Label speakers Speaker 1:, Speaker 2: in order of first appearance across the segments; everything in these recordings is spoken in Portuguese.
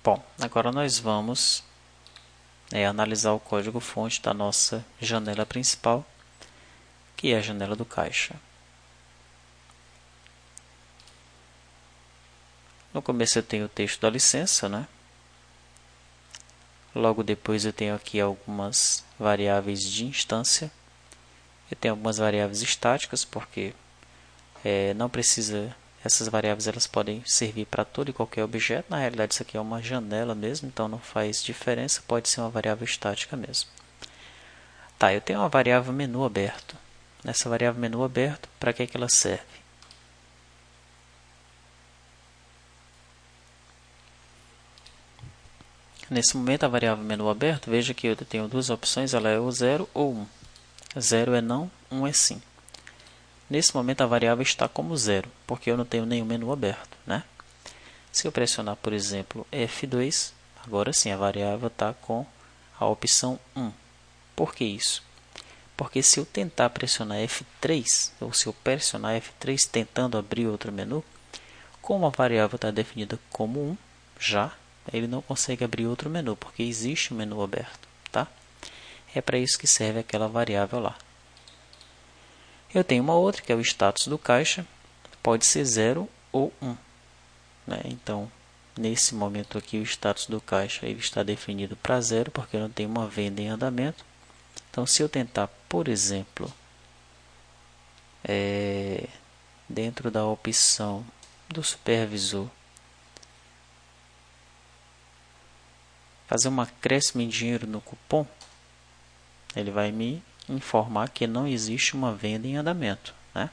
Speaker 1: Bom, agora nós vamos analisar o código-fonte da nossa janela principal, que é a janela do caixa. No começo eu tenho o texto da licença, né? Logo depois eu tenho aqui algumas variáveis de instância. Eu tenho algumas variáveis estáticas, porque não precisa, essas variáveis elas podem servir para todo e qualquer objeto. Na realidade isso aqui é uma janela mesmo, então não faz diferença, pode ser uma variável estática mesmo. Tá, eu tenho uma variável menu aberto. Nessa variável menu aberto, para que ela serve? Nesse momento a variável menu aberto, veja que eu tenho duas opções, ela é o 0 ou 1. 0 é não, 1 é sim. Nesse momento a variável está como 0, porque eu não tenho nenhum menu aberto, né? Se eu pressionar, por exemplo, F2, agora sim a variável está com a opção 1. Por que isso? Porque se eu tentar pressionar F3, ou se eu pressionar F3 tentando abrir outro menu, como a variável está definida como 1, já, ele não consegue abrir outro menu, porque existe um menu aberto, tá? É para isso que serve aquela variável lá. Eu tenho uma outra, que é o status do caixa, pode ser 0 ou 1. Né? Então, nesse momento aqui, o status do caixa ele está definido para 0, porque eu não tenho uma venda em andamento. Então, se eu tentar, por exemplo, dentro da opção do supervisor, fazer um acréscimo em dinheiro no cupom, ele vai me informar que não existe uma venda em andamento, né?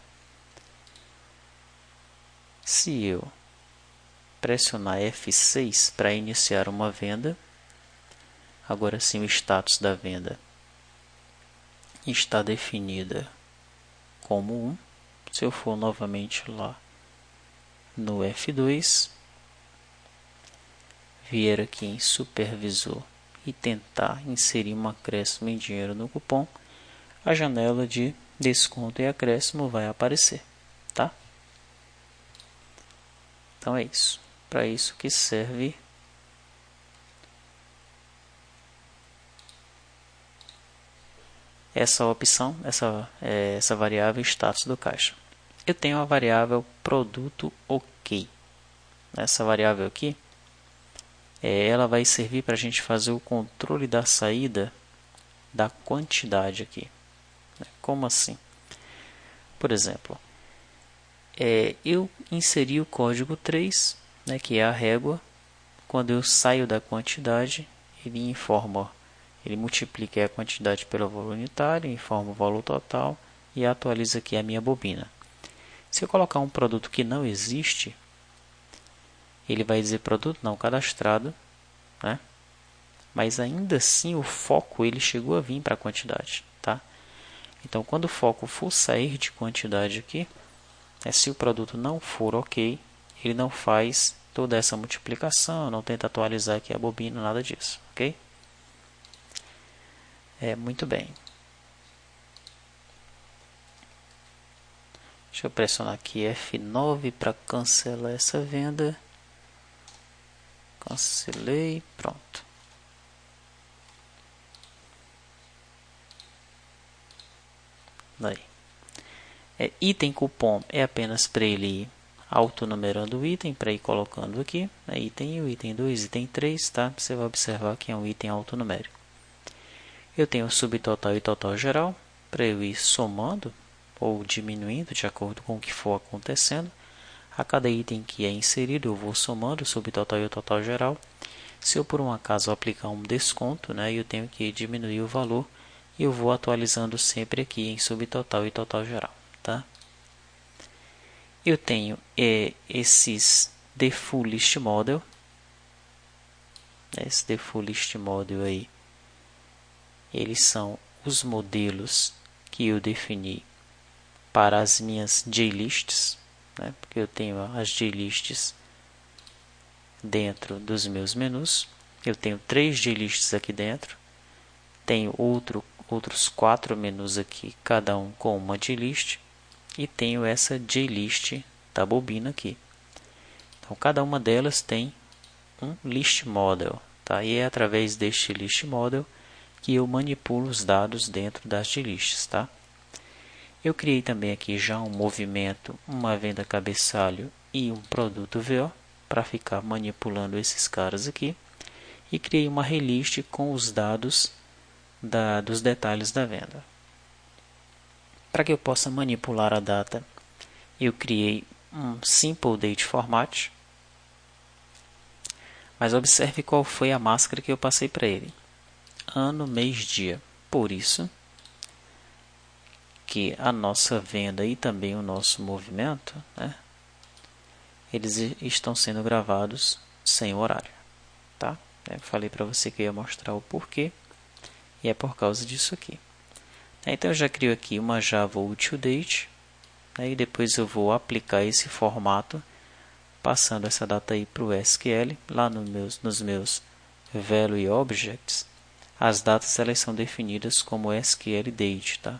Speaker 1: Se eu pressionar F6 para iniciar uma venda, agora sim o status da venda está definida como 1. Se eu for novamente lá no F2, vier aqui em supervisor e tentar inserir um acréscimo em dinheiro no cupom, a janela de desconto e acréscimo vai aparecer, tá? Então é isso. Para isso que serve essa opção, essa variável status do caixa. Eu tenho a variável produto OK. Essa variável aqui, ela vai servir para a gente fazer o controle da saída da quantidade aqui. Como assim? Por exemplo, eu inseri o código 3, né, que é a régua. Quando eu saio da quantidade, ele informa, ele multiplica a quantidade pelo valor unitário, informa o valor total e atualiza aqui a minha bobina. Se eu colocar um produto que não existe, ele vai dizer produto não cadastrado, né? Mas ainda assim o foco ele chegou a vir para a quantidade, tá? Então quando o foco for sair de quantidade aqui, se o produto não for OK, ele não faz toda essa multiplicação, não tenta atualizar aqui a bobina, nada disso, ok? Muito bem. Deixa eu pressionar aqui F9 para cancelar essa venda. Cancelei, pronto. Daí. Item cupom é apenas para ele ir autonumerando o item, para ir colocando aqui. Item 1, item 2, item 3, tá? Você vai observar que é um item autonumérico. Eu tenho o subtotal e total geral, para eu ir somando ou diminuindo de acordo com o que for acontecendo. A cada item que é inserido, eu vou somando o subtotal e o total geral. Se eu por um acaso aplicar um desconto, né, eu tenho que diminuir o valor e eu vou atualizando sempre aqui em subtotal e total geral, tá? Eu tenho esses default list model. Esse default list model aí, eles são os modelos que eu defini para as minhas JLists, né? Porque eu tenho as JLists dentro dos meus menus. Eu tenho 3 JLists aqui dentro. Tenho outros 4 menus aqui, cada um com uma JList. E tenho essa JList da bobina aqui. Então, cada uma delas tem um list model, tá? E é através deste list model que eu manipulo os dados dentro das lists, tá? Eu criei também aqui já um movimento, uma venda cabeçalho e um produto VO para ficar manipulando esses caras aqui. E criei uma relist com os dados dos detalhes da venda. Para que eu possa manipular a data, eu criei um Simple Date Format. Mas observe qual foi a máscara que eu passei para ele. Ano, mês, dia. Por isso que a nossa venda e também o nosso movimento, né, eles estão sendo gravados sem horário. Tá? Eu falei para você que eu ia mostrar o porquê. E é por causa disso aqui. Então eu já crio aqui uma Java UtilDate. E depois eu vou aplicar esse formato, passando essa data aí para o SQL. Lá nos meus Value Objects, as datas elas são definidas como SQL Date. Tá?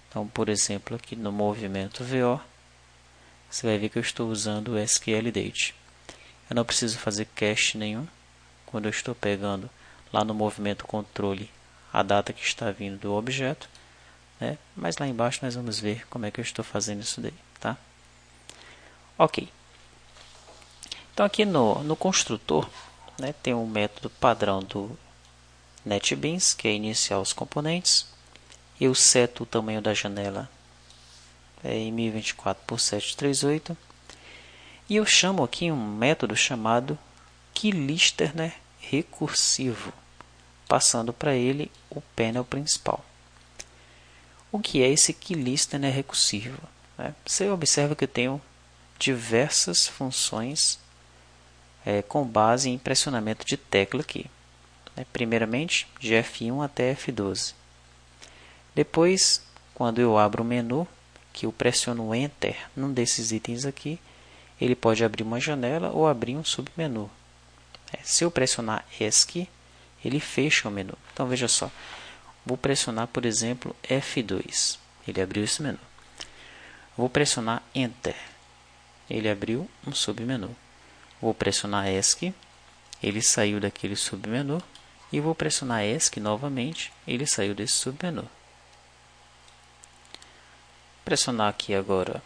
Speaker 1: Então, por exemplo, aqui no movimento VO, você vai ver que eu estou usando o SQL Date. Eu não preciso fazer cache nenhum. Quando eu estou pegando lá no movimento controle a data que está vindo do objeto, né? Mas lá embaixo nós vamos ver como é que eu estou fazendo isso daí, tá? Ok. Então aqui no construtor, né, tem um método padrão do NetBeans, que é iniciar os componentes. Eu seto o tamanho da janela em 1024 por 738 e eu chamo aqui um método chamado KeyLister, né, recursivo, passando para ele o panel principal. O que é esse KeyLister, né, recursivo? Você observa que eu tenho diversas funções com base em pressionamento de tecla aqui. Primeiramente, de F1 até F12. Depois, quando eu abro o menu, que eu pressiono Enter num desses itens aqui, ele pode abrir uma janela ou abrir um submenu. Se eu pressionar ESC, ele fecha o menu. Então veja só, vou pressionar, por exemplo, F2, ele abriu esse menu. Vou pressionar Enter, ele abriu um submenu. Vou pressionar ESC, ele saiu daquele submenu. E vou pressionar ESC novamente, ele saiu desse submenu. Pressionar aqui agora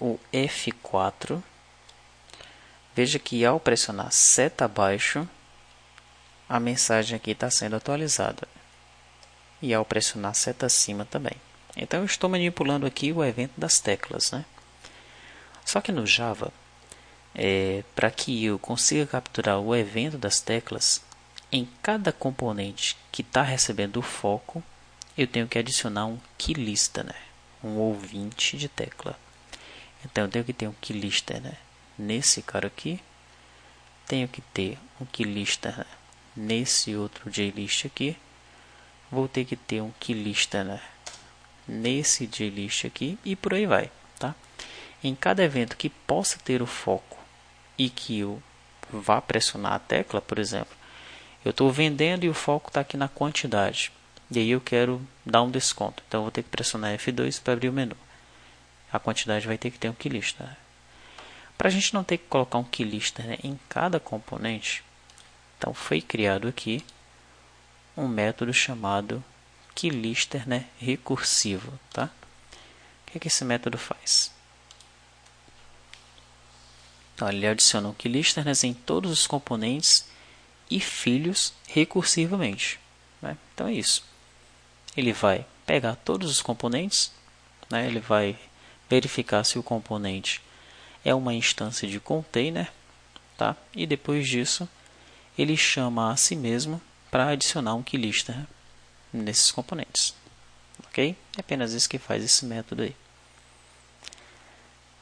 Speaker 1: o F4. Veja que ao pressionar seta abaixo, a mensagem aqui está sendo atualizada. E ao pressionar seta acima também. Então eu estou manipulando aqui o evento das teclas, né? Só que no Java, para que eu consiga capturar o evento das teclas, em cada componente que está recebendo o foco, eu tenho que adicionar um KeyLister, né? Um ouvinte de tecla. Então eu tenho que ter um KeyLister, né, nesse cara aqui. Tenho que ter um KeyLister, né, nesse outro JList aqui. Vou ter que ter um KeyLister, né, nesse JList aqui e por aí vai, tá? Em cada evento que possa ter o foco e que eu vá pressionar a tecla, por exemplo, eu estou vendendo e o foco está aqui na quantidade. E aí eu quero dar um desconto. Então eu vou ter que pressionar F2 para abrir o menu. A quantidade vai ter que ter um KeyLister. Para a gente não ter que colocar um KeyLister, né, em cada componente, então foi criado aqui um método chamado KeyLister, né, recursivo. Tá? O que esse método faz? Então, ele adiciona um KeyLister, né, em todos os componentes e filhos recursivamente. Né? Então é isso. Ele vai pegar todos os componentes, né? Ele vai verificar se o componente é uma instância de container, tá? E depois disso ele chama a si mesmo para adicionar um KeyLister nesses componentes. Ok? É apenas isso que faz esse método aí.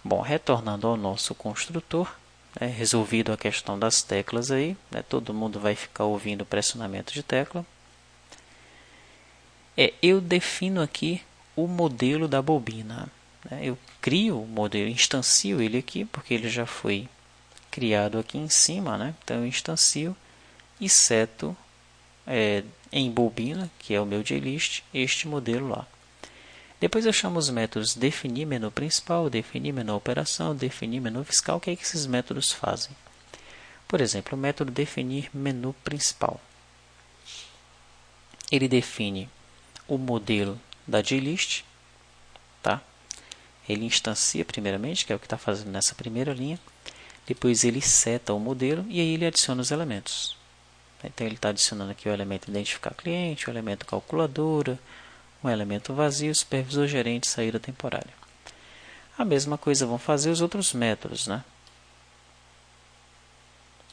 Speaker 1: Bom, retornando ao nosso construtor, resolvido a questão das teclas aí, né, todo mundo vai ficar ouvindo o pressionamento de tecla. Eu defino aqui o modelo da bobina. Né, eu crio o modelo, instancio ele aqui, porque ele já foi criado aqui em cima. Né, então eu instancio e seto em bobina, que é o meu JList, este modelo lá. Depois eu chamo os métodos definir menu principal, definir menu operação, definir menu fiscal. O que é que esses métodos fazem? Por exemplo, o método definir menu principal. Ele define o modelo da JList, tá? Ele instancia primeiramente, que é o que está fazendo nessa primeira linha. Depois ele seta o modelo e aí ele adiciona os elementos. Então ele está adicionando aqui o elemento identificar cliente, o elemento calculadora, um elemento vazio, supervisor gerente, saída temporária. A mesma coisa vão fazer os outros métodos, né?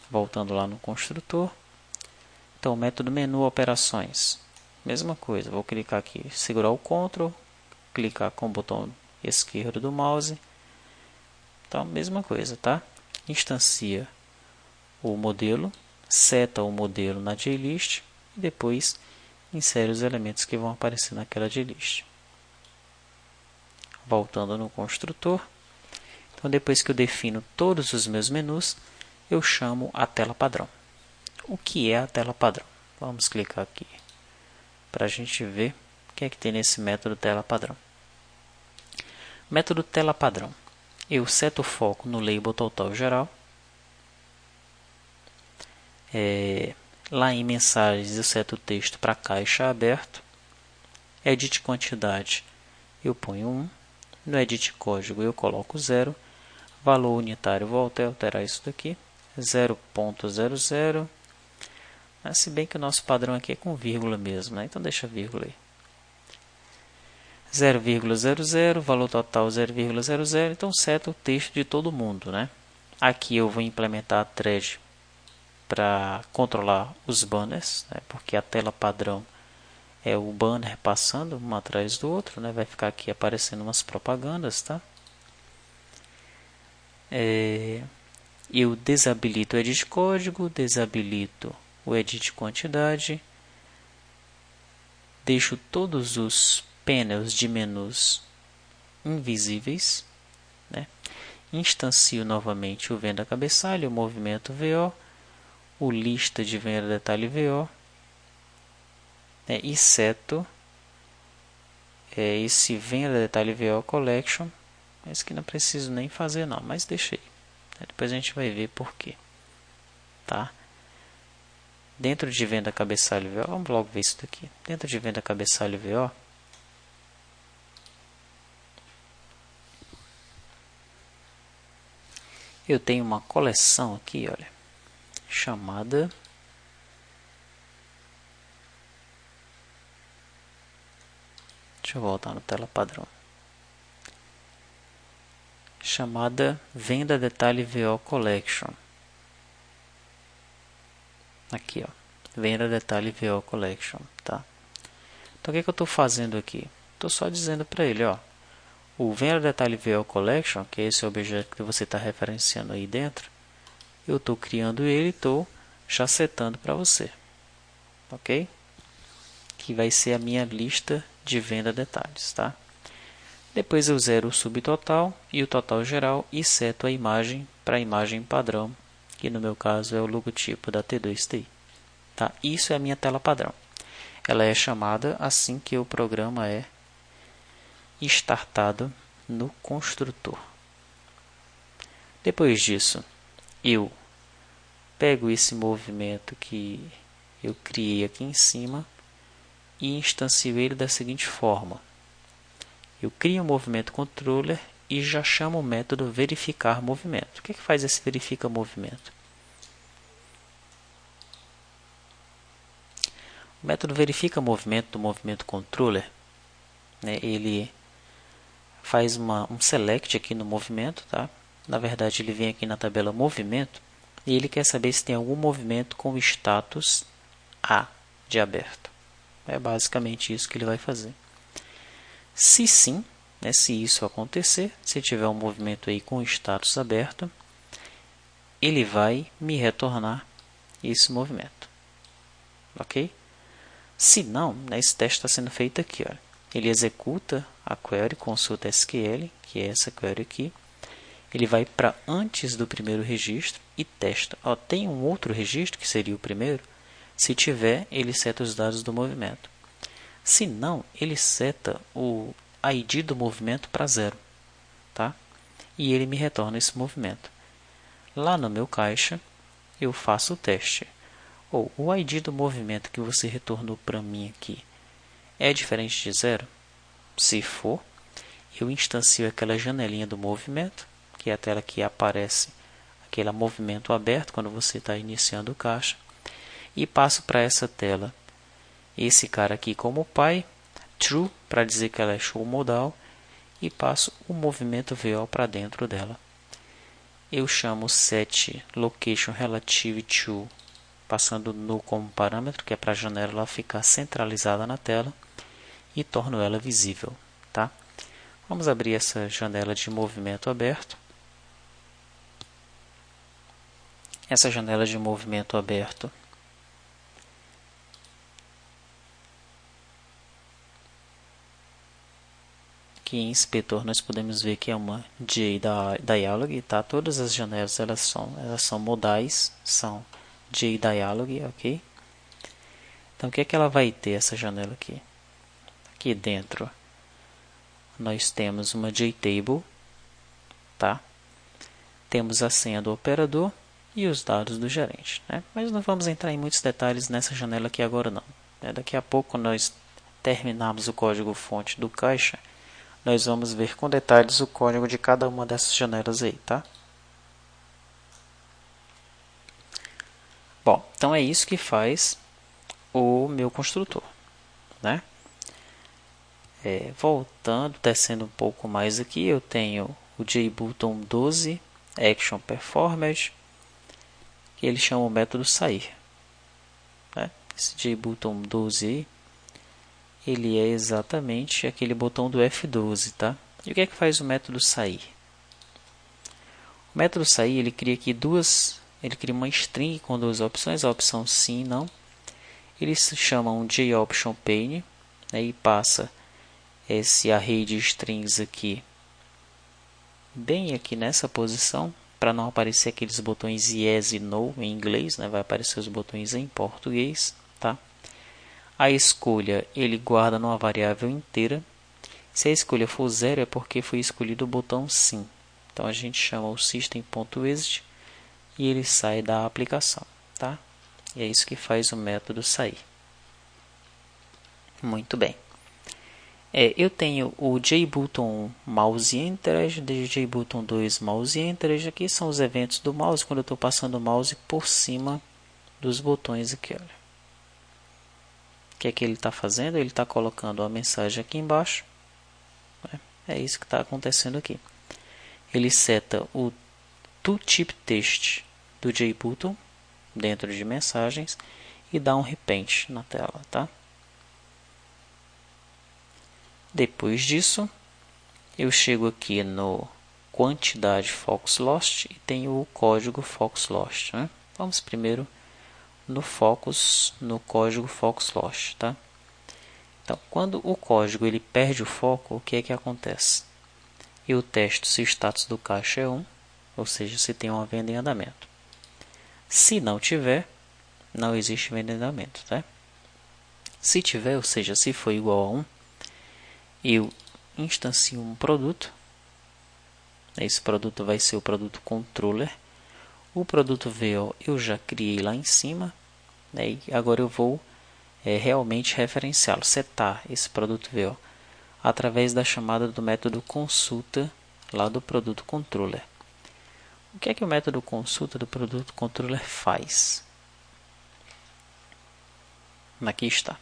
Speaker 1: Voltando lá no construtor. Então, o método menu operações. Mesma coisa, vou clicar aqui, segurar o Ctrl, clicar com o botão esquerdo do mouse. Então, mesma coisa, tá? Instancia o modelo, seta o modelo na JList e depois insere os elementos que vão aparecer naquela JList. Voltando no construtor. Então, depois que eu defino todos os meus menus, eu chamo a tela padrão. O que é a tela padrão? Vamos clicar aqui para a gente ver o que é que tem nesse método tela padrão. Método tela padrão. Eu seto o foco no label total geral. Lá em mensagens eu seto o texto para caixa aberto. Edit quantidade eu ponho 1. No edit código eu coloco 0. Valor unitário vou alterar isso daqui. 0.00. Mas se bem que o nosso padrão aqui é com vírgula mesmo, né? Então deixa a vírgula aí. 0,00, valor total 0,00, então seta o texto de todo mundo, né? Aqui eu vou implementar a thread para controlar os banners, né? Porque a tela padrão é o banner passando um atrás do outro, né? Vai ficar aqui aparecendo umas propagandas, tá? Eu desabilito o edit código, desabilito o edit quantidade, deixo todos os panels de menus invisíveis, né? Instancio novamente o venda cabeçalho, o movimento VO, o lista de venda detalhe VO, né? E seto esse venda detalhe VO collection, mas que não preciso nem fazer não, mas deixei. Depois a gente vai ver por quê, tá? Dentro de venda cabeçalho VO, vamos logo ver isso daqui. Dentro de venda cabeçalho VO, eu tenho uma coleção aqui, olha, chamada deixa eu voltar no tela padrão. Chamada venda detalhe VO collection. Aqui, ó, venda detalhe VO collection, tá? Então o que eu estou fazendo aqui? Estou só dizendo para ele, ó, o venda detalhe VO collection, que é esse objeto que você está referenciando aí dentro, eu estou criando ele e estou já setando para você, ok? Que vai ser a minha lista de venda detalhes, tá? Depois eu zero o subtotal e o total geral e seto a imagem para a imagem padrão, que no meu caso é o logotipo da T2TI. Tá? Isso é a minha tela padrão. Ela é chamada assim que o programa é startado no construtor. Depois disso, eu pego esse movimento que eu criei aqui em cima e instancio ele da seguinte forma. Eu crio um movimento controller e já chamo o método verificar movimento. O que faz esse verifica movimento? O método verifica movimento do movimento controller, né, ele faz um select aqui no movimento, tá? Na verdade ele vem aqui na tabela movimento e ele quer saber se tem algum movimento com status A de aberto. É basicamente isso que ele vai fazer. Se sim, né, se isso acontecer, se tiver um movimento aí com status aberto, ele vai me retornar esse movimento, ok? Se não, né, esse teste está sendo feito aqui, olha. Ele executa a query consulta SQL, que é essa query aqui. Ele vai para antes do primeiro registro e testa. Ó, tem um outro registro que seria o primeiro? Se tiver, ele seta os dados do movimento. Se não, ele seta o ID do movimento para 0, tá? E ele me retorna esse movimento. Lá no meu caixa, eu faço o teste. Ou o ID do movimento que você retornou para mim aqui é diferente de 0? Se for, eu instancio aquela janelinha do movimento, que é a tela que aparece aquele movimento aberto quando você está iniciando o caixa, e passo para essa tela esse cara aqui como pai, true, para dizer que ela é show modal, e passo o movimento VO para dentro dela. Eu chamo set location relative to, passando no como parâmetro, que é para a janela ficar centralizada na tela, e torno ela visível, tá? Vamos abrir essa janela de movimento aberto. Essa janela de movimento aberto aqui em inspetor nós podemos ver que é uma JDialog, tá? Todas as janelas elas são modais, são JDialog, ok? Então o que é que ela vai ter essa janela aqui? Aqui dentro nós temos uma JTable, tá? Temos a senha do operador e os dados do gerente, né? Mas não vamos entrar em muitos detalhes nessa janela aqui agora não. Daqui a pouco, quando nós terminarmos o código-fonte do caixa, nós vamos ver com detalhes o código de cada uma dessas janelas aí, tá? Bom, então é isso que faz o meu construtor, né? Voltando, descendo um pouco mais aqui, eu tenho o JButton 12 Action Performed, que ele chama o método sair, né? Esse JButton 12 ele é exatamente aquele botão do F12, tá? E o que é que faz o método sair? O método sair, ele cria aqui ele cria uma string com duas opções, a opção sim e não. Ele se chama um JOptionPane, né, e passa esse array de strings aqui, bem aqui nessa posição, para não aparecer aqueles botões yes e no em inglês, né, vai aparecer os botões em português, tá? A escolha ele guarda numa variável inteira. Se a escolha for 0 é porque foi escolhido o botão sim. Então a gente chama o system.exit e ele sai da aplicação, tá? E é isso que faz o método sair. Muito bem. Eu tenho o JButton mouse entered, JButton 2 mouse entered. Aqui são os eventos do mouse quando eu estou passando o mouse por cima dos botões aqui, olha. O que é que ele está fazendo? Ele está colocando uma mensagem aqui embaixo. É isso que está acontecendo aqui. Ele seta o toTypeText do JButton dentro de mensagens e dá um repent na tela, tá? Depois disso, eu chego aqui no quantidade focus_lost e tenho o código focus_lost, né? Vamos primeiro no focus, no código focus_lost, tá? Então, quando o código ele perde o foco, o que é que acontece? Eu testo se o status do caixa é 1, ou seja, se tem uma venda em andamento. Se não tiver, não existe venda em andamento, tá? Se tiver, ou seja, se for igual a 1, eu instancio um produto. Esse produto vai ser o produto controller. O produto VO eu já criei lá em cima, né? E agora eu vou realmente referenciá-lo, setar esse produto VO através da chamada do método consulta lá do produto controller. O que é que o método consulta do produto controller faz? Aqui está.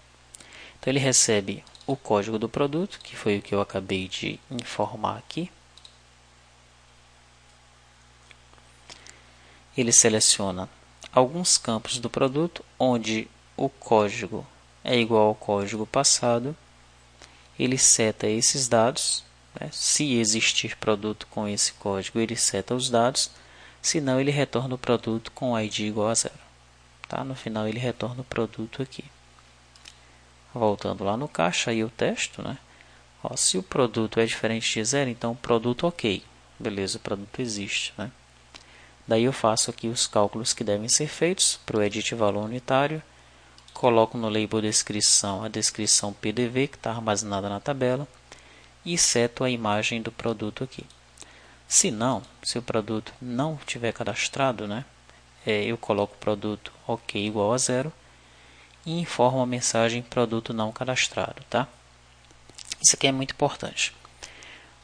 Speaker 1: Então ele recebe o código do produto, que foi o que eu acabei de informar aqui. Ele seleciona alguns campos do produto onde o código é igual ao código passado. Ele seta esses dados, né? Se existir produto com esse código, ele seta os dados. Se não, ele retorna o produto com ID igual a 0. Tá? No final, ele retorna o produto aqui. Voltando lá no caixa, aí eu testo, né? Ó, se o produto é diferente de 0, então o produto ok. Beleza, o produto existe, né? Daí eu faço aqui os cálculos que devem ser feitos para o edit valor unitário. Coloco no label descrição a descrição PDV que está armazenada na tabela. E seto a imagem do produto aqui. Se não, se o produto não tiver cadastrado, né? eu coloco produto ok igual a 0 e informo a mensagem produto não cadastrado, tá? Isso aqui é muito importante.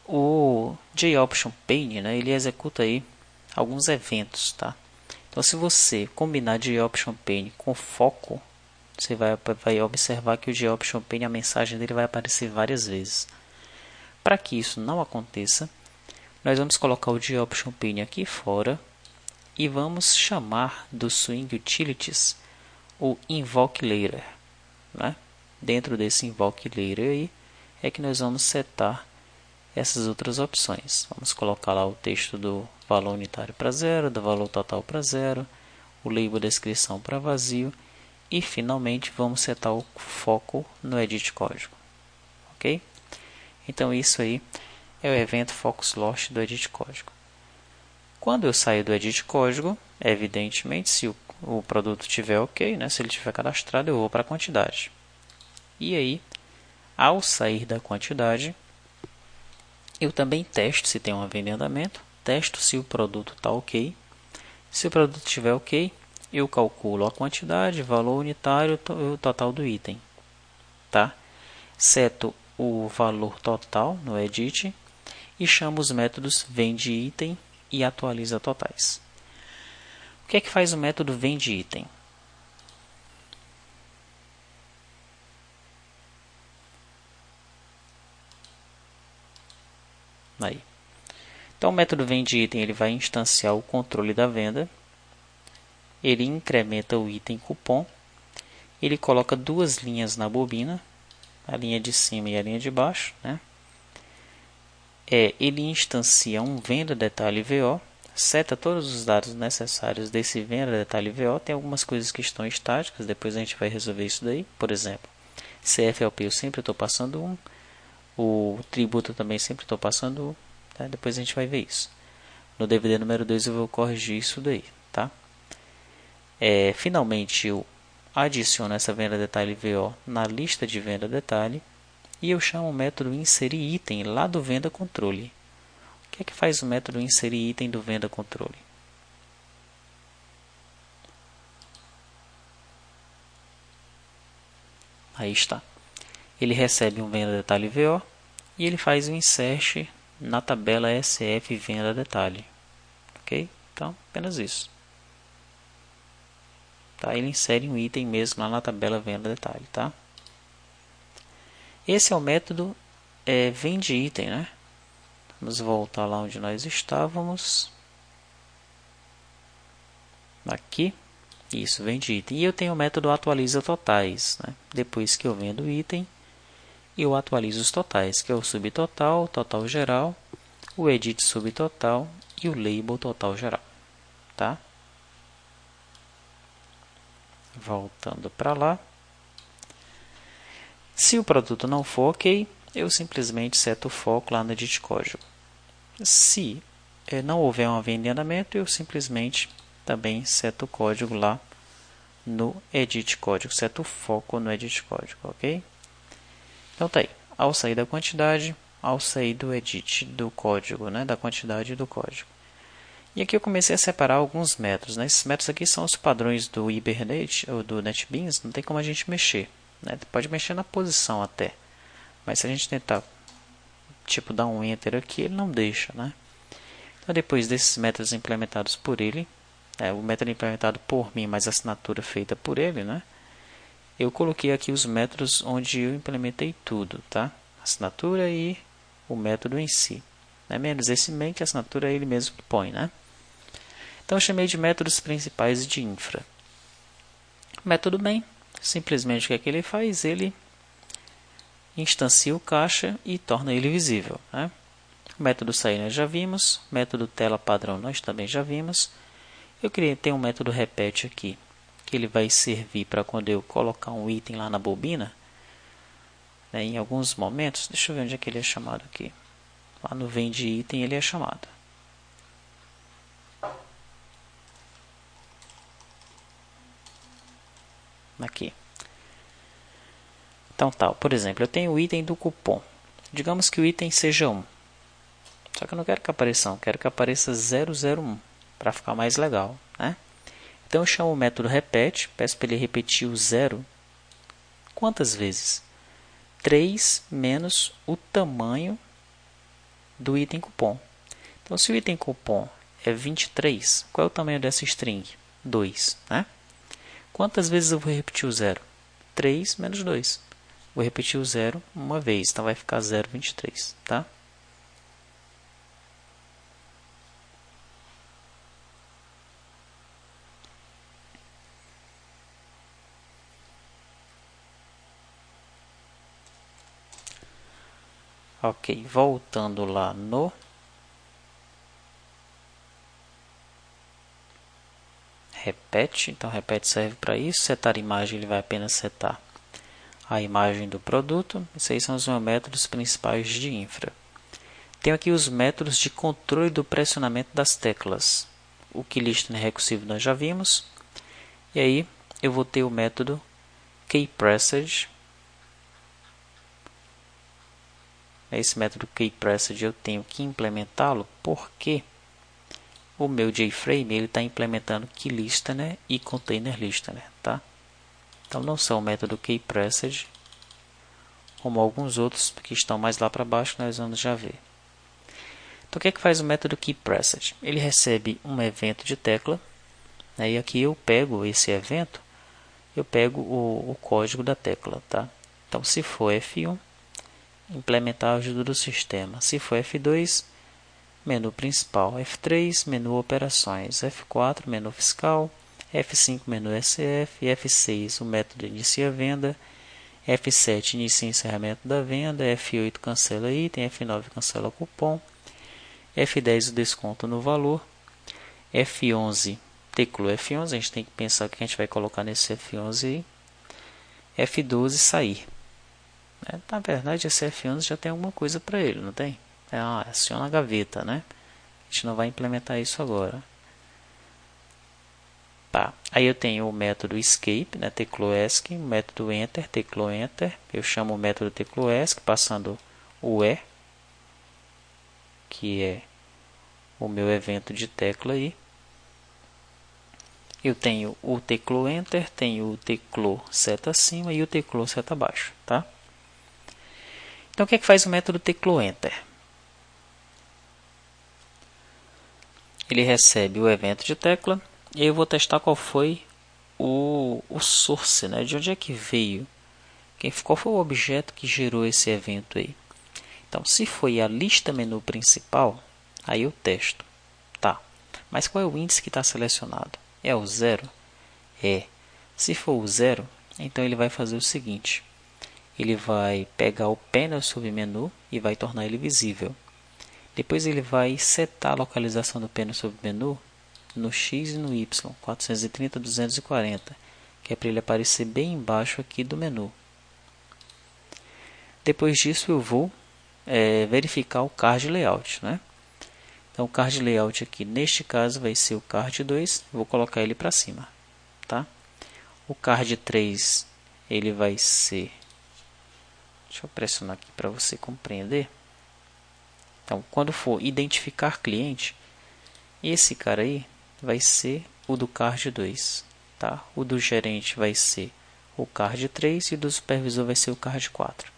Speaker 1: O JOption Pane, né, ele executa aí alguns eventos, tá? Então, se você combinar JOption Pane com foco, você vai observar que o JOption Pane, a mensagem dele vai aparecer várias vezes. Para que isso não aconteça, nós vamos colocar o JOption Pane aqui fora e vamos chamar do Swing Utilities o Invoke Later, né? Dentro desse Invoke Later aí é que nós vamos setar essas outras opções. Vamos colocar lá o texto do valor unitário para 0, do valor total para 0, o label descrição para vazio e finalmente vamos setar o foco no Edit Código, ok? Então isso aí é o evento Focus Lost do Edit Código. Quando eu sair do Edit Código, evidentemente, se o produto estiver ok, né, se ele estiver cadastrado, eu vou para a quantidade. E aí, ao sair da quantidade, eu também testo se tem uma venda em andamento, testo se o produto está ok. Se o produto estiver ok, eu calculo a quantidade, valor unitário e o total do item. Tá? Seto o valor total no edit e chamo os métodos vendeItem e atualiza totais. O que é que faz o método vendeItem? Aí. Então o método vendeItem ele vai instanciar o controle da venda, ele incrementa o item cupom, ele coloca duas linhas na bobina, a linha de cima e a linha de baixo, né? Ele instancia um venda detalhe VO, seta todos os dados necessários desse venda detalhe VO. Tem algumas coisas que estão estáticas, depois a gente vai resolver isso daí. Por exemplo, CFLP eu sempre estou passando 1, o tributo também sempre estou passando 1, tá? Depois a gente vai ver isso. No DVD número 2 eu vou corrigir isso daí, tá? Finalmente eu adiciono essa venda detalhe VO na lista de venda detalhe e eu chamo o método inserir item lá do venda controle. O que é que faz o método inserir item do venda controle? Aí está. Ele recebe um venda detalhe VO e ele faz um insert na tabela SF venda detalhe. Ok? Então, apenas isso. Tá? Ele insere um item mesmo lá na tabela venda detalhe, tá? Esse é o método vendeItem, né? Vamos voltar lá onde nós estávamos. Aqui. Isso, vendeItem. E eu tenho o método atualiza totais, né? Depois que eu vendo o item, eu atualizo os totais, que é o subtotal, total geral, o edit subtotal e o label total geral, tá? Voltando para lá. Se o produto não for ok, eu simplesmente seto o foco lá no edit código. Se não houver uma venda em andamento, eu simplesmente também seto o código lá no edit código, seto o foco no edit código, ok? Então tá aí, ao sair da quantidade, ao sair do edit do código, né, da quantidade do código. E aqui eu comecei a separar alguns métodos, né? Esses métodos aqui são os padrões do Hibernate ou do NetBeans, não tem como a gente mexer, né? Pode mexer na posição até, mas se a gente tentar tipo dar um enter aqui, ele não deixa, né? Então depois desses métodos implementados por ele, o método implementado por mim, mas a assinatura feita por ele, né? Eu coloquei aqui os métodos onde eu implementei tudo, tá? Assinatura e o método em si, né? Menos esse main que a assinatura é ele mesmo que põe, né? Então eu chamei de métodos principais de infra. O método main, simplesmente o que é que ele faz? Ele instancia o caixa e torna ele visível, né? O método sair nós já vimos, o método tela padrão nós também já vimos. Eu queria ter um método repete aqui, que ele vai servir para quando eu colocar um item lá na bobina, né, em alguns momentos. Deixa eu ver onde é que ele é chamado aqui. Lá no vendeItem ele é chamado. Aqui. Então tal, por exemplo, eu tenho o item do cupom. Digamos que o item seja 1. Só que eu não quero que apareça 1, quero que apareça 001, para ficar mais legal, né? Então eu chamo o método repete, peço para ele repetir o 0 quantas vezes? 3 menos o tamanho do item cupom. Então se o item cupom é 23, qual é o tamanho dessa string? 2, né? Quantas vezes eu vou repetir o 0? 3 menos 2. Vou repetir o 0 uma vez, então vai ficar 0,23, tá? Ok, voltando lá no repete, então repete serve para isso. Setar imagem, ele vai apenas setar a imagem do produto. Esses aí são os meus métodos principais de infra. Tenho aqui os métodos de controle do pressionamento das teclas. O keylist recursivo nós já vimos. E aí eu vou ter o método keyPressed. Esse método keyPressed eu tenho que implementá-lo porque o meu JFrame está implementando keyListener e ContainerListener, tá? Então não são o método keyPressed como alguns outros que estão mais lá para baixo, nós vamos já ver. Então o que é que faz o método keyPressed? Ele recebe um evento de tecla, né? E aqui eu pego esse evento, eu pego o código da tecla, tá? Então se for F1, implementar a ajuda do sistema. Se for F2, menu principal. F3, menu operações. F4, menu fiscal. F5, menu SF. F6, o método inicia a venda. F7, inicia e encerramento da venda. F8, cancela item. F9, cancela cupom. F10, o desconto no valor. F11, teclou F11. A gente tem que pensar o que a gente vai colocar nesse F11 aí. F12, sair. Na verdade, esse F11 já tem alguma coisa para ele, não tem? Aciona a gaveta, né? A gente não vai implementar isso agora. Tá. Aí eu tenho o método escape, né? Teclou ESC, o método enter, teclou enter. Eu chamo o método teclou ESC, passando o E, que é o meu evento de tecla aí. Eu tenho o teclou enter, tenho o teclou seta acima e o teclou seta abaixo, tá? Então, o que é que faz o método teclou enter? Ele recebe o evento de tecla e eu vou testar qual foi o source, né? De onde é que veio, qual foi o objeto que gerou esse evento aí. Então, se foi a lista menu principal, aí eu testo, tá? Mas qual é o índice que está selecionado? É o 0? É. Se for o 0, então ele vai fazer o seguinte: ele vai pegar o panel submenu e vai tornar ele visível. Depois ele vai setar a localização do panel submenu no X e no Y, 430, 240, que é para ele aparecer bem embaixo aqui do menu. Depois disso eu vou verificar o card layout, né? Então o card layout aqui, neste caso, vai ser o card 2, vou colocar ele para cima, tá? O card 3, ele vai ser... Deixa eu pressionar aqui para você compreender. Então, quando for identificar cliente, esse cara aí vai ser o do card 2, tá? O do gerente vai ser o card 3 e o do supervisor vai ser o card 4.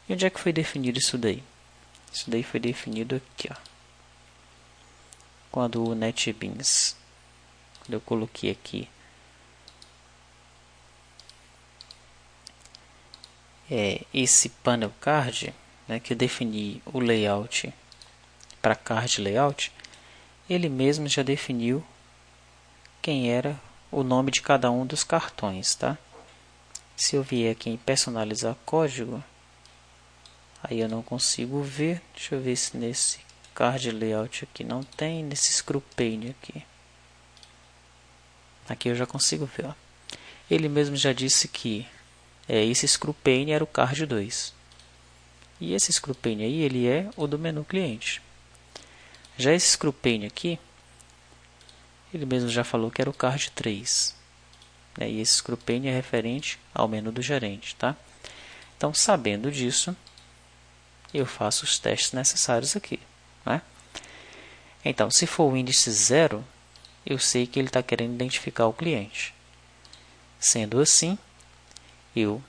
Speaker 1: E onde é que foi definido isso daí? Isso daí foi definido aqui, ó. Quando o NetBeans, quando eu coloquei aqui esse panel card, né, que eu defini o layout para card layout, ele mesmo já definiu quem era o nome de cada um dos cartões, tá? Se eu vier aqui em personalizar código, aí eu não consigo ver. Deixa eu ver se nesse card layout aqui não tem, nesse screw pane aqui. Aqui eu já consigo ver, ó. Ele mesmo já disse que esse screw pane era o card 2. E esse screw pane aí, ele é o do menu cliente. Já esse screw pane aqui, ele mesmo já falou que era o card 3. E esse screw pane é referente ao menu do gerente, tá? Então, sabendo disso, eu faço os testes necessários aqui, né? Então, se for o índice 0, eu sei que ele está querendo identificar o cliente. Sendo assim, eu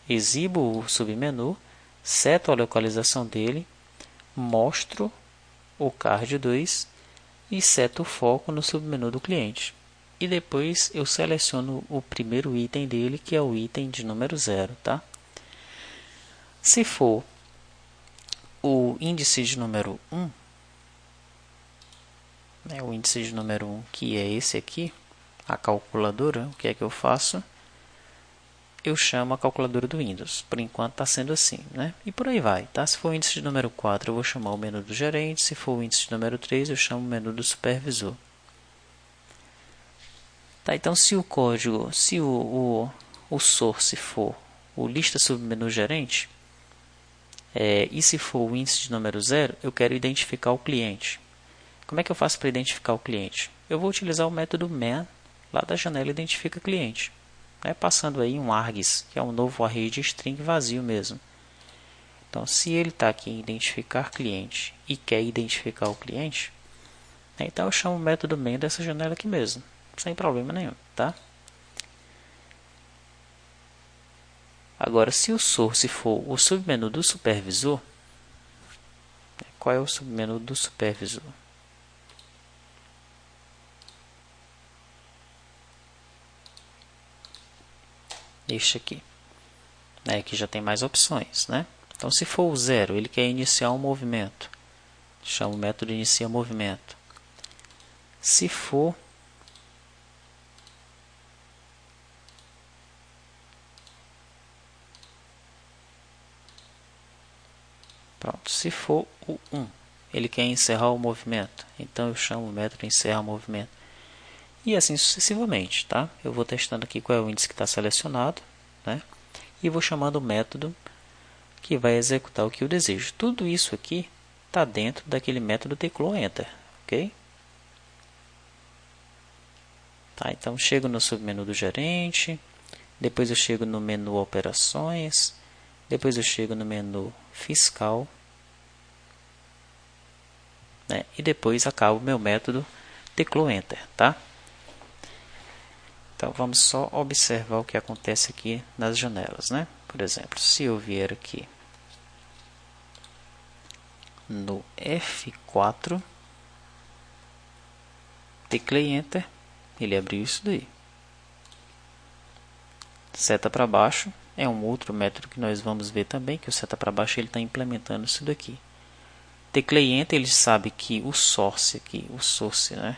Speaker 1: exibo o submenu, seto a localização dele, mostro o card 2 e seto o foco no submenu do cliente. E depois eu seleciono o primeiro item dele, que é o item de número 0, tá? Se for o índice de número 1, o índice de número 1, que é esse aqui, a calculadora, o que é que eu faço? Eu chamo a calculadora do Windows. Por enquanto está sendo assim, né? E por aí vai, tá? Se for o índice de número 4, eu vou chamar o menu do gerente. Se for o índice de número 3, eu chamo o menu do supervisor. Tá, então se o código, se o source for o lista submenu gerente, e se for o índice de número 0, eu quero identificar o cliente. Como é que eu faço para identificar o cliente? Eu vou utilizar o método man, lá da janela identifica cliente. Passando aí um args, que é um novo array de string vazio mesmo. Então, se ele está aqui em identificar cliente e quer identificar o cliente, então eu chamo o método main dessa janela aqui mesmo, sem problema nenhum, tá? Agora, se o source for o submenu do supervisor, qual é o submenu do supervisor? Este aqui. Aqui já tem mais opções, né? Então, se for o 0, ele quer iniciar um movimento. Chama o método inicia movimento. Se for se for o 1, ele quer encerrar o movimento. Então, eu chamo o método encerra movimento. E assim sucessivamente, tá? Eu vou testando aqui qual é o índice que está selecionado, né? E vou chamando o método que vai executar o que eu desejo. Tudo isso aqui está dentro daquele método teclou enter, ok? Tá, então chego no submenu do gerente, depois eu chego no menu operações, depois eu chego no menu fiscal, né? E depois acabo o meu método teclou enter, tá? Então vamos só observar o que acontece aqui nas janelas, né? Por exemplo, se eu vier aqui no F4, teclei Enter, ele abriu isso daí. Seta para baixo é um outro método que nós vamos ver também, que o seta para baixo ele está implementando isso daqui. Teclei Enter, ele sabe que o source aqui, né,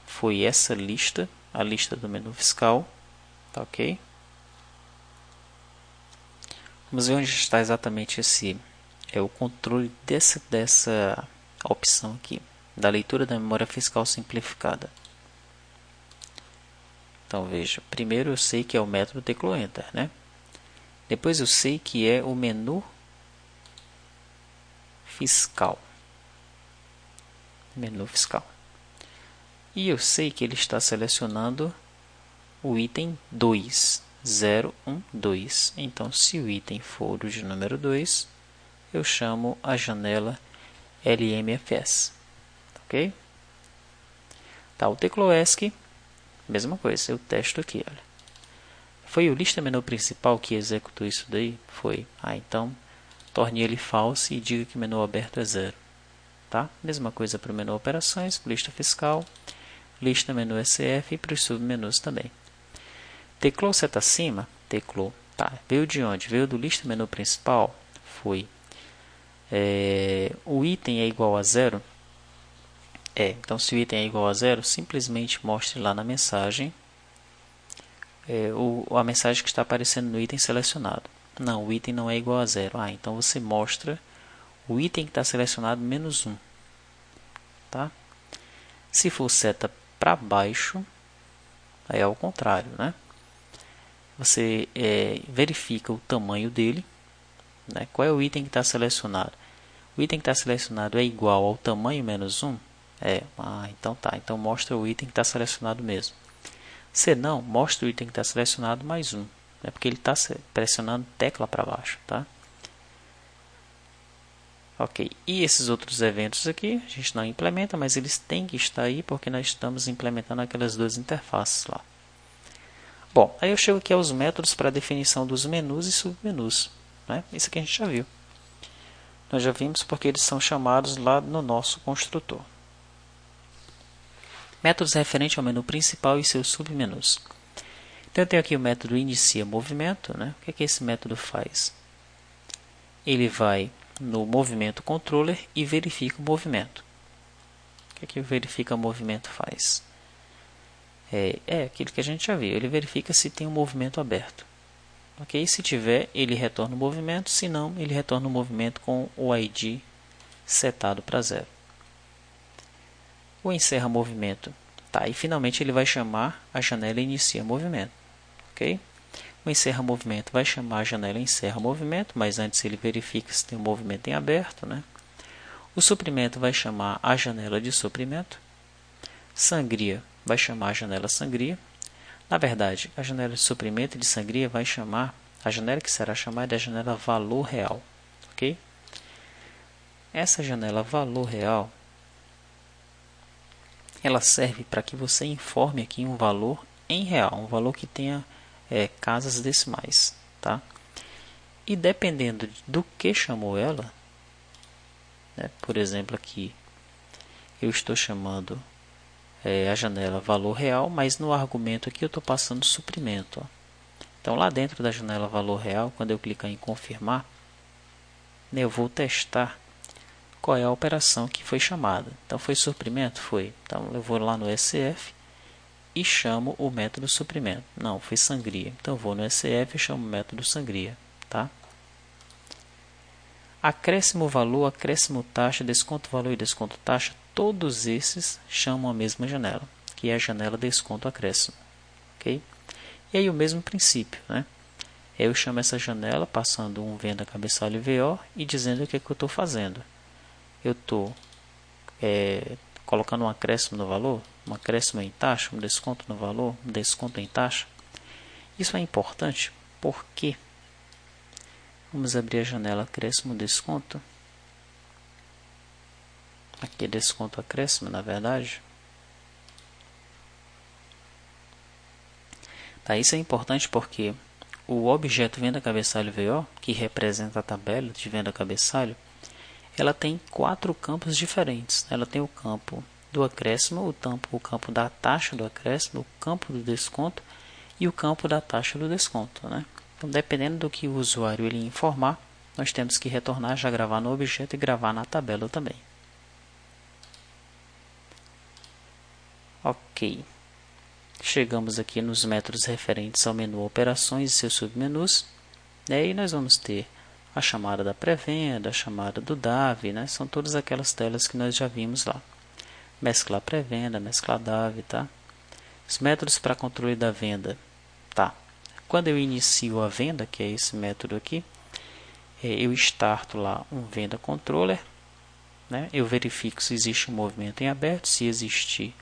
Speaker 1: foi essa lista, a lista do menu fiscal, tá ok? Vamos ver onde está exatamente esse o controle dessa opção aqui, da leitura da memória fiscal simplificada. Então veja, primeiro eu sei que é o método teclou enter, né? Depois eu sei que é o menu fiscal. Menu fiscal. E eu sei que ele está selecionando o item 2, 0, 1, 2. Então, se o item for o de número 2, eu chamo a janela LMFS. Ok? Tá, o teclou ESC, mesma coisa, eu testo aqui. Olha. Foi o lista menu principal que executou isso daí? Foi. Então, torne ele false e diga que menu aberto é 0. Tá? Mesma coisa para o menu operações, lista fiscal, lista menu SF e para os submenus também. Teclou seta acima? Teclou. Tá. Veio de onde? Veio do lista menu principal? Foi. O item é igual a 0? Então se o item é igual a 0, simplesmente mostre lá na mensagem a mensagem que está aparecendo no item selecionado. Não, o item não é igual a 0. Então você mostra o item que está selecionado menos 1. Tá? Se for seta para baixo, aí é ao contrário, né? Você verifica o tamanho dele, né? Qual é o item que está selecionado? O item que está selecionado é igual ao tamanho menos 1? Então tá. Então mostra o item que está selecionado mesmo. Se não, mostra o item que está selecionado mais 1. Porque ele está pressionando tecla para baixo, tá? Ok, e esses outros eventos aqui a gente não implementa, mas eles têm que estar aí porque nós estamos implementando aquelas duas interfaces lá. Bom, aí eu chego aqui aos métodos para definição dos menus e submenus, né? Isso aqui a gente já viu. Nós já vimos porque eles são chamados lá no nosso construtor. Métodos referentes ao menu principal e seus submenus. Então eu tenho aqui o método inicia movimento, né? O que é que esse método faz? Ele vai no movimento controller e verifica o movimento. O que é que o verifica o movimento faz? É aquilo que a gente já viu. Ele verifica se tem um movimento aberto. Ok? Se tiver, ele retorna o movimento. Se não, ele retorna o movimento com o ID setado para 0. O encerra movimento. Tá, e finalmente ele vai chamar a janela inicia movimento. Ok? O encerra movimento vai chamar a janela encerra movimento, mas antes ele verifica se tem um movimento em aberto, né? O suprimento vai chamar a janela de suprimento. Sangria vai chamar a janela sangria. Na verdade, a janela de suprimento e de sangria vai chamar, a janela que será chamada é a janela valor real. Ok? Essa janela valor real, ela serve para que você informe aqui um valor em real, um valor que tenha casas decimais, tá? E dependendo do que chamou ela, né, por exemplo aqui eu estou chamando a janela valor real, mas no argumento aqui eu estou passando suprimento. Ó. Então lá dentro da janela valor real, quando eu clicar em confirmar, né, eu vou testar qual é a operação que foi chamada. Então foi suprimento? Foi. Então eu vou lá no SF e chamo o método suprimento. Não, foi sangria. Então vou no SF e chamo o método sangria. Tá? Acréscimo valor, acréscimo taxa, desconto valor e desconto taxa, todos esses chamam a mesma janela, que é a janela desconto acréscimo. Okay? E aí o mesmo princípio. Né? Eu chamo essa janela passando um venda cabeçalho VO e dizendo o que, é que eu estou fazendo. Eu estou colocando um acréscimo no valor, um acréscimo em taxa, um desconto no valor, um desconto em taxa. Isso é importante porque vamos abrir a janela acréscimo desconto. Aqui é desconto acréscimo, na verdade. Tá, isso é importante porque o objeto venda cabeçalho VO, que representa a tabela de venda cabeçalho, ela tem 4 campos diferentes. Ela tem o campo do acréscimo, o campo da taxa do acréscimo, o campo do desconto e o campo da taxa do desconto. Né? Então, dependendo do que o usuário ele informar, nós temos que retornar, já gravar no objeto e gravar na tabela também. Ok. Chegamos aqui nos métodos referentes ao menu operações e seus submenus. E nós vamos ter a chamada da pré-venda, a chamada do DAV, né? São todas aquelas telas que nós já vimos lá. Mesclar pré-venda, mesclar DAV, tá? Os métodos para controle da venda, tá? Quando eu inicio a venda, que é esse método aqui, eu starto lá um venda controller, né? Eu verifico se existe um movimento em aberto, se existir.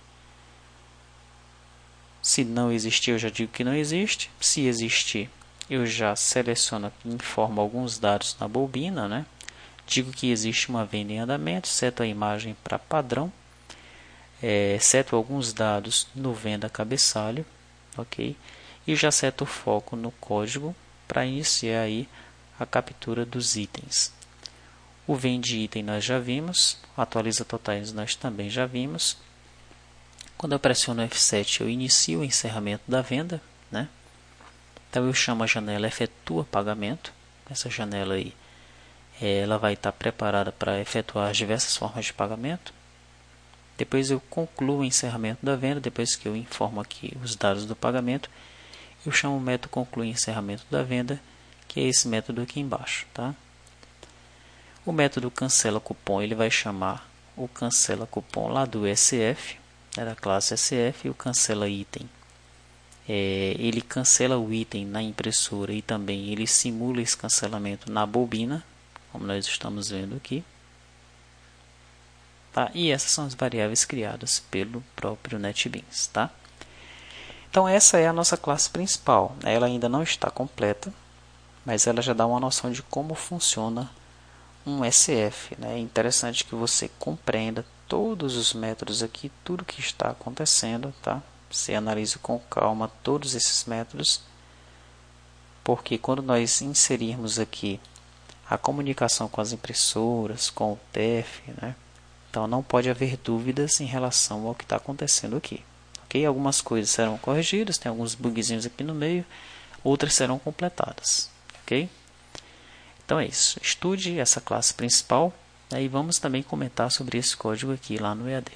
Speaker 1: Se não existir, eu já digo que não existe. Se existir, eu já seleciono e informo alguns dados na bobina, né? Digo que existe uma venda em andamento, seto a imagem para padrão, seto alguns dados no venda cabeçalho, ok? E já seto o foco no código para iniciar aí a captura dos itens. O vende item nós já vimos, atualiza totais nós também já vimos. Quando eu pressiono F7, eu inicio o encerramento da venda, né? Então eu chamo a janela efetua pagamento. Essa janela aí, ela vai estar preparada para efetuar as diversas formas de pagamento. Depois eu concluo o encerramento da venda, depois que eu informo aqui os dados do pagamento, eu chamo o método concluir encerramento da venda, que é esse método aqui embaixo, tá? O método cancela cupom, ele vai chamar o cancela cupom lá do SF, da classe SF, e o cancela item. Ele cancela o item na impressora e também ele simula esse cancelamento na bobina, como nós estamos vendo aqui. Tá? E essas são as variáveis criadas pelo próprio NetBeans. Tá? Então essa é a nossa classe principal. Ela ainda não está completa, mas ela já dá uma noção de como funciona um SF, né? É interessante que você compreenda todos os métodos aqui, tudo que está acontecendo, tá? Você analise com calma todos esses métodos, porque quando nós inserirmos aqui a comunicação com as impressoras, com o TEF, né? Então não pode haver dúvidas em relação ao que está acontecendo aqui. Ok? Algumas coisas serão corrigidas, tem alguns bugzinhos aqui no meio, outras serão completadas. Ok? Então é isso. Estude essa classe principal, né, e vamos também comentar sobre esse código aqui lá no EAD.